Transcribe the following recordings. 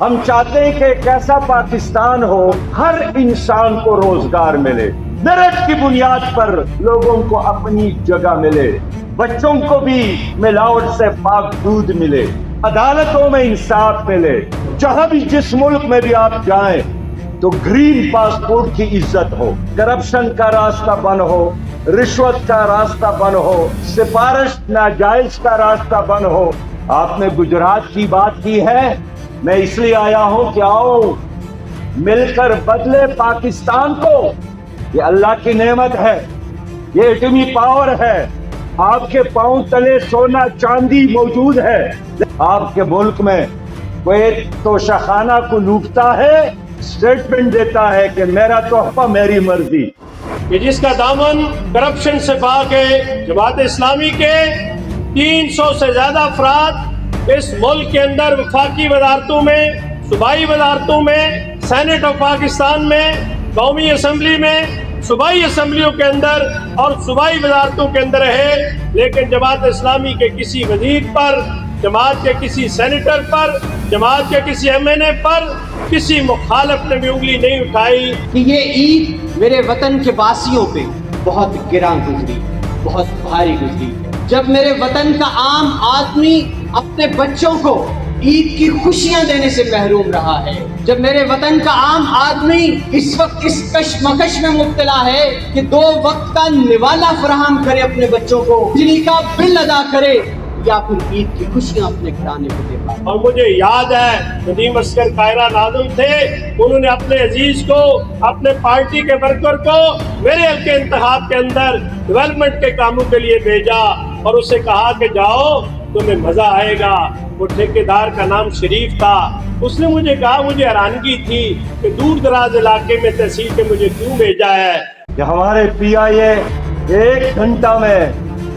ہم چاہتے ہیں کہ ایک ایسا پاکستان ہو ہر انسان کو روزگار ملے، میرٹ کی بنیاد پر لوگوں کو اپنی جگہ ملے، بچوں کو بھی ملاوٹ سے پاک دودھ ملے، عدالتوں میں انصاف ملے، جہاں بھی جس ملک میں بھی آپ جائیں تو گرین پاسپورٹ کی عزت ہو، کرپشن کا راستہ بند ہو، رشوت کا راستہ بند ہو، سفارش ناجائز کا راستہ بند ہو۔ آپ نے گجرات کی بات کی ہے، میں اس لیے آیا ہوں کہ آؤ مل کر بدلے پاکستان کو۔ یہ اللہ کی نعمت ہے، یہ ایٹمی پاور ہے، آپ کے پاؤں تلے سونا چاندی موجود ہے۔ آپ کے ملک میں کوئی توشخانہ کو لوٹتا ہے، اسٹیٹمنٹ دیتا ہے کہ میرا تحفہ میری مرضی۔ کہ جس کا دامن کرپشن سے پاک ہے، جماعت اسلامی کے 300 سے زیادہ افراد اس ملک کے اندر وفاقی وزارتوں میں، صوبائی وزارتوں میں، سینٹ آف پاکستان میں، قومی اسمبلی میں، صوبائی اسمبلیوں کے اندر اور صوبائی وزارتوں کے اندر ہے، لیکن جماعت اسلامی کے کسی وزیر پر، جماعت کے کسی سینیٹر پر، جماعت کے کسی ایم این اے پر کسی مخالف نے بھی انگلی نہیں اٹھائی۔ کہ یہ عید میرے وطن کے واسیوں پہ بہت گراں گزری، بہت بھاری گزری۔ جب میرے وطن کا عام آدمی اپنے بچوں کو عید کی خوشیاں دینے سے محروم رہا ہے، جب میرے وطن کا عام آدمی اس وقت اس کشمکش میں مبتلا ہے کہ 2 وقت کا نوالا فراہم کرے اپنے بچوں کو، بجلی کا بل ادا کرے یا پھر عید کی خوشیاں اپنے گھرانے کو دے پائے۔ اور مجھے یاد ہے ندیم اسکر قاہرہ ناظم تھے، انہوں نے اپنے عزیز کو، اپنے پارٹی کے ورکر کو میرے حلقے انتخاب کے اندر ڈیولپمنٹ کے کاموں کے لیے بھیجا اور اسے کہا کہ جاؤ تمہیں مزہ آئے گا۔ وہ ٹھیکیدار کا نام شریف تھا، اس نے مجھے کہا، مجھے حیرانگی تھی کہ دور دراز علاقے میں تحصیل پہ مجھے کیوں بھیجا ہے۔ کہ ہمارے پی آئی اے 1 گھنٹہ میں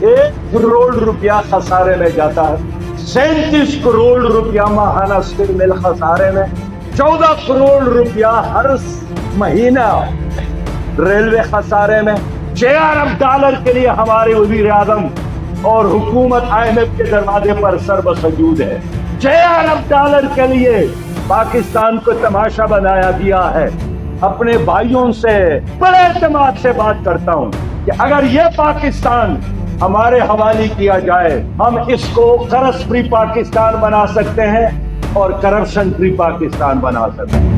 1 کروڑ روپیہ خسارے میں جاتا ہے، 37 کروڑ روپیہ ماہانہ اسٹیل مل خسارے میں، 14 کروڑ روپیہ ہر مہینہ ریلوے خسارے میں، 6 ارب ڈالر کے لیے ہمارے وزیر اعظم اور حکومت آئی ایم ایف کے دروازے پر سربسجود ہے۔ 6 ارب ڈالر کے لیے پاکستان کو تماشا بنایا گیا ہے۔ اپنے بھائیوں سے بڑے اعتماد سے بات کرتا ہوں کہ اگر یہ پاکستان ہمارے حوالے کیا جائے، ہم اس کو قرض فری پاکستان بنا سکتے ہیں اور کرپشن فری پاکستان بنا سکتے ہیں۔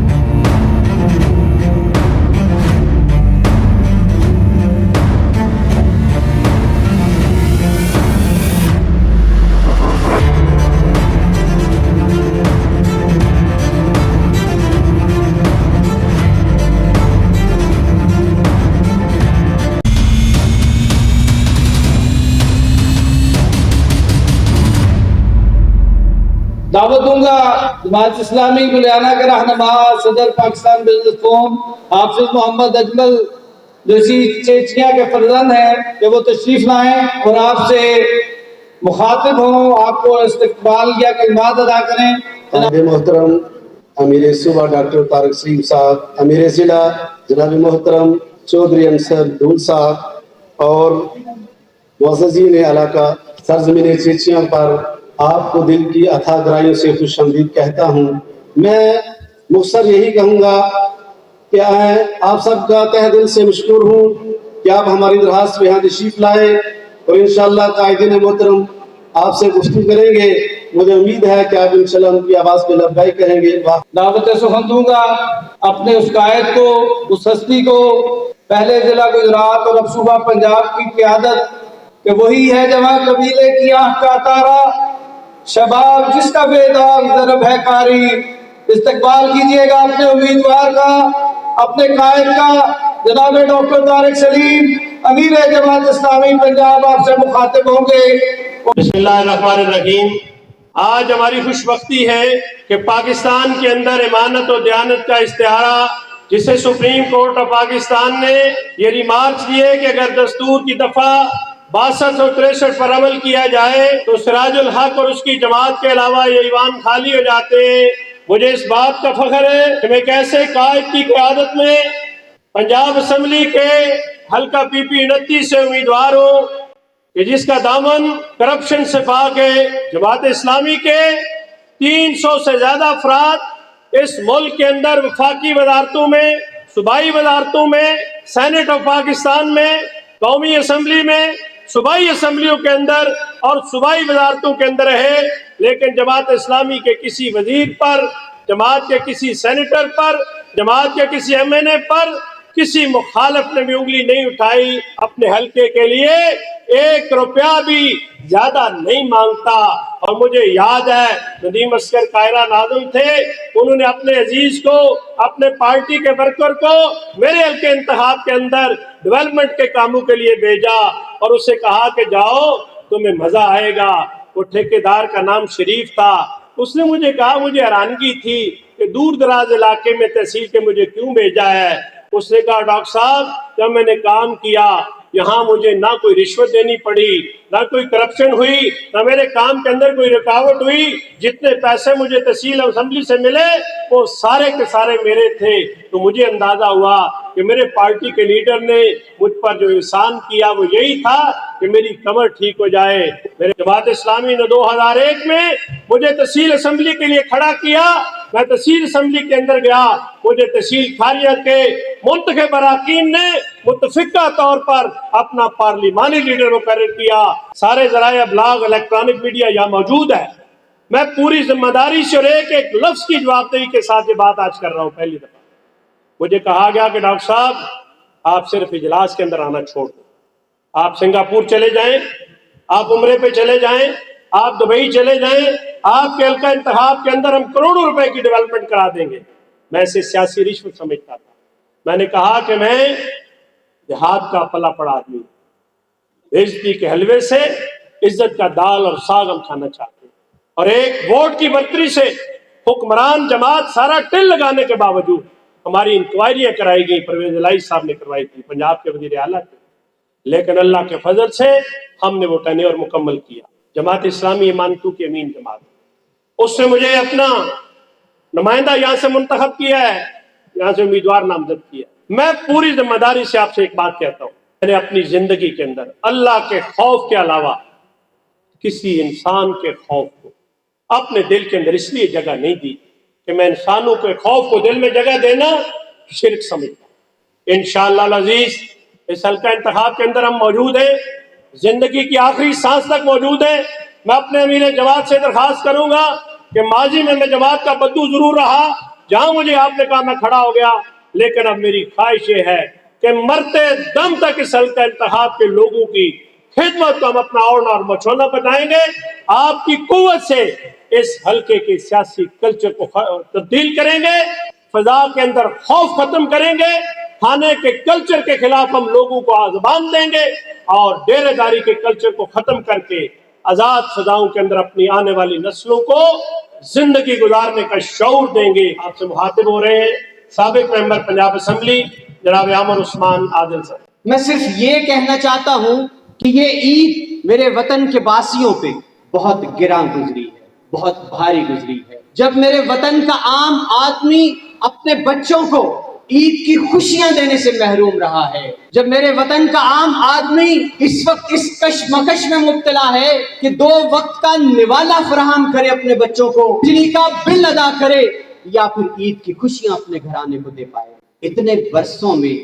دعوت دوں گا جماعت اسلامی لدھیانہ کے رہنما صدر پاکستان بزنس فورم حافظ محمد اجمل جیسی چیچنیا کے فرزند ہیں کہ وہ تشریف لائیں اور آپ سے مخاطب ہوں، آپ کو استقبال یا کلمات ادا کریں۔ جناب محترم امیر صوبہ ڈاکٹر طارق سلیم صاحب، امیر ضلع جناب محترم چودھری انصر دھول صاحب اور معززین علاقہ، سرزمین چیچیاں پر آپ کو دل کی اتھا گہرائیوں سے خوش آمدید کہتا ہوں۔ میں مختصر یہی کہوں گا کہ آپ سب کا تہ دل سے مشکور ہوں کہ آپ ہماری درخواست پہ یہاں تشریف لائے اور انشاءاللہ قائدین محترم آپ سے گفتگو کریں گے۔ مجھے امید ہے کہ آپ انشاءاللہ ان کی آواز پہ لبیک کہیں گے۔ دعوت سخن دوں گا اپنے اس قائد کو، اس ہستی کو، پہلے ضلع گجرات اور اب صوبہ پنجاب کی قیادت، کہ وہی ہے جوان قبیلے کی آنکھ کا تارا، شباب جس کا بیدار ضرب ہے کاری۔ استقبال کیجئے گا اپنے امیدوار کا، اپنے قائد کا، جناب ڈاکٹر طارق سلیم امیر جماعت اسلامی پنجاب آپ سے مخاطب ہوں گے۔ بسم اللہ الرحمن الرحیم۔ آج ہماری خوش بختی ہے کہ پاکستان کے اندر امانت و دیانت کا استعارہ، جسے سپریم کورٹ آف پاکستان نے یہ ریمارکس دیے کہ اگر دستور کی دفعہ 62 اور 63 پر عمل کیا جائے تو سراج الحق اور اس کی جماعت کے علاوہ یہ ایوان خالی ہو جاتے ہیں۔ مجھے اس بات کا فخر ہے کہ میں ایک ایسے قائد کی قیادت میں پنجاب اسمبلی کے حلقہ پی پی 29 سے امیدوار ہوں کہ جس کا دامن کرپشن سے پاک ہے۔ جماعت اسلامی کے 300 سے زیادہ افراد اس ملک کے اندر وفاقی وزارتوں میں، صوبائی وزارتوں میں، سینٹ آف پاکستان میں، قومی اسمبلی میں، صوبائی اسمبلیوں کے اندر اور صوبائی وزارتوں کے اندر رہے، لیکن جماعت اسلامی کے کسی وزیر پر، جماعت کے کسی سینیٹر پر، جماعت کے کسی ایم این اے پر کسی مخالف نے بھی انگلی نہیں اٹھائی. اپنے حلقے کے لیے 1 روپیہ بھی زیادہ نہیں مانگتا. اور مجھے یاد ہے ندیم اصغر قاہرہ ناظم تھے، انہوں نے اپنے عزیز کو، اپنے پارٹی کے ورکر کو میرے حلقے انتخاب کے اندر ڈیولپمنٹ کے کاموں کے لیے بھیجا اور اسے کہا کہ جاؤ تمہیں مزہ آئے گا. وہ ٹھیکیدار کا نام شریف تھا. اس نے مجھے کہا، مجھے حیرانگی تھی کہ دور دراز علاقے میں تحصیل کے مجھے کیوں بھیجا ہے. اس نے کہا ڈاکٹر صاحب جب میں نے کام کیا یہاں مجھے نہ کوئی رشوت دینی پڑی، نہ کوئی کرپشن ہوئی، نہ میرے کام کے اندر کوئی رکاوٹ ہوئی. جتنے پیسے مجھے تحصیل اسمبلی سے ملے وہ سارے کے سارے میرے تھے. تو مجھے اندازہ ہوا کہ میرے پارٹی کے لیڈر نے مجھ پر جو احسان کیا وہ یہی تھا کہ میری کمر ٹھیک ہو جائے. میرے جماعت اسلامی نے 2001 میں مجھے تحصیل اسمبلی کے لیے کھڑا کیا. میں تحصیل اسمبلی کے اندر گیا، مجھے تحصیل کھاریہ کے منتخب اراکین نے متفقہ طور پر اپنا پارلیمانی لیڈر مقرر کیا. سارے ذرائع ابلاغ، الیکٹرانک میڈیا یہاں موجود ہے. میں پوری ذمہ داری سے اور ایک لفظ کی جواب دہی کے ساتھ یہ بات آج کر رہا ہوں. پہلی دفعہ مجھے کہا گیا کہ ڈاکٹر صاحب آپ صرف اجلاس کے اندر آنا چھوڑ دیں، آپ سنگاپور چلے جائیں، آپ عمرے پہ چلے جائیں، آپ دبئی چلے جائیں، آپ کے حلقہ انتخاب کے اندر ہم کروڑوں روپے کی ڈیولپمنٹ کرا دیں گے. میں اسے سیاسی رشوت سمجھتا تھا. میں نے کہا کہ میں دیہات کا پلا پڑا آدمی ہوں، بےعزتی کے حلوے سے عزت کا دال اور ساگ ہم کھانا چاہتے ہیں. اور ایک ووٹ کی برتری سے حکمران جماعت سارا ٹل لگانے کے باوجود ہماری انکوائریاں کرائی گئی. پرویز الہی صاحب نے کروائی تھی، پنجاب کے وزیر اعلیٰ تھے، لیکن اللہ کے فضل سے ہم نے وہ ٹینیور مکمل کیا. جماعت اسلامی ایمان 2 کی امین جماعت، اس نے مجھے اپنا نمائندہ یہاں سے منتخب کیا ہے، یہاں سے امیدوار نامزد کیا. میں پوری ذمہ داری سے آپ سے ایک بات کہتا ہوں، میں نے اپنی زندگی کے اندر اللہ کے خوف کے علاوہ کسی انسان کے خوف کو اپنے دل کے اندر اس لیے جگہ نہیں دی کہ میں انسانوں کے خوف کو دل میں جگہ دینا شرک سمجھتا ہوں. انشاءاللہ العزیز اس حلقہ انتخاب کے اندر ہم موجود ہیں، زندگی کی آخری سانس تک موجود ہیں. میں اپنے امیر جماعت سے درخواست کروں گا کہ ماضی میں جماعت کا بدو ضرور رہا، جہاں مجھے آپ نے کہا میں کھڑا ہو گیا، لیکن اب میری خواہش یہ ہے کہ مرتے دم تک اس حلقہ انتخاب کے لوگوں کی خدمت کو ہم اپنا اوڑھنا اور مچھونا بنائیں گے. آپ کی قوت سے اس حلقے کے سیاسی کلچر کو تبدیل کریں گے، فضا کے اندر خوف ختم کریں گے، کھانے کے کلچر کے خلاف ہم لوگوں کو زبان دیں گے اور ڈیرے داری کے کلچر کو ختم کر کے آزاد فضاؤں کے اندر اپنی آنے والی نسلوں کو زندگی گزارنے کا شعور دیں گے. آپ سے مخاطب ہو رہے ہیں سابق ممبر پنجاب اسمبلی جناب عامر عثمان عادل صاحب. میں صرف یہ کہنا چاہتا ہوں کہ یہ عید میرے وطن کے باسیوں پہ بہت گراں گزری ہے، بہت بھاری گزری ہے. جب میرے وطن کا عام آدمی اپنے بچوں کو عید کی خوشیاں دینے سے محروم رہا ہے، جب میرے وطن کا عام آدمی اس وقت اس کشمکش میں مبتلا ہے کہ 2 وقت کا نوالا فراہم کرے اپنے بچوں کو، بجلی کا بل ادا کرے یا پھر عید کی خوشیاں اپنے گھرانے کو دے پائے. اتنے برسوں میں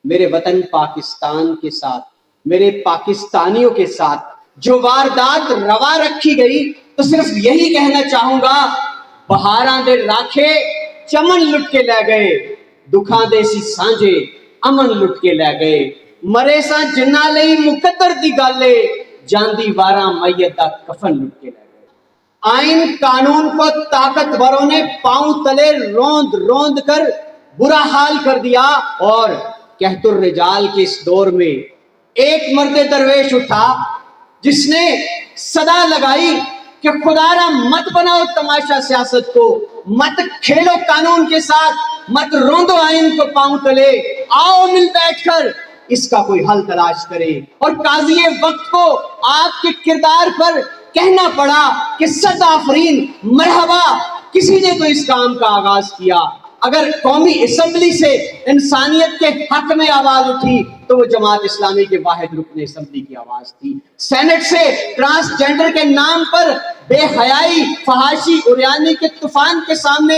میرے وطن پاکستان کے ساتھ، میرے پاکستانیوں کے ساتھ جو واردات روا رکھی گئی، تو صرف یہی کہنا چاہوں گا، بہاراں دے راکھے چمن لٹ کے لے گئے، دکھاں دے سی سانجے امن لٹ کے لے گئے، مرے سا جنہ لئی مقدر دی گالے، جاندی واراں میت دا کفن لٹ کے لے گئے. آئین قانون کو طاقتوروں نے پاؤں تلے روند روند کر برا حال کر دیا، اور قحط الرجال کے اس دور میں ایک مرد درویش اٹھا جس نے صدا لگائی کہ خدا را مت بناؤ تماشا سیاست کو، مت کھیلو قانون کے ساتھ، مت روندو آئین کو پاؤں تلے، آؤ مل بیٹھ کر اس کا کوئی حل تلاش کرے. اور قاضی وقت کو آپ کے کردار پر کہنا پڑا کہ صد آفرین مرحبا، کسی نے تو اس کام کا آغاز کیا. اگر قومی اسمبلی سے انسانیت کے حق میں آواز اٹھی تو وہ جماعت اسلامی کے واحد رکن اسمبلی کی آواز تھی. سینٹ سے ٹرانسجینڈر کے نام پر بے حیائی، فحاشی، اریانی کے طوفان کے سامنے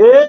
1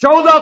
14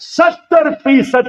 70%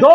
2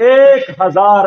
1000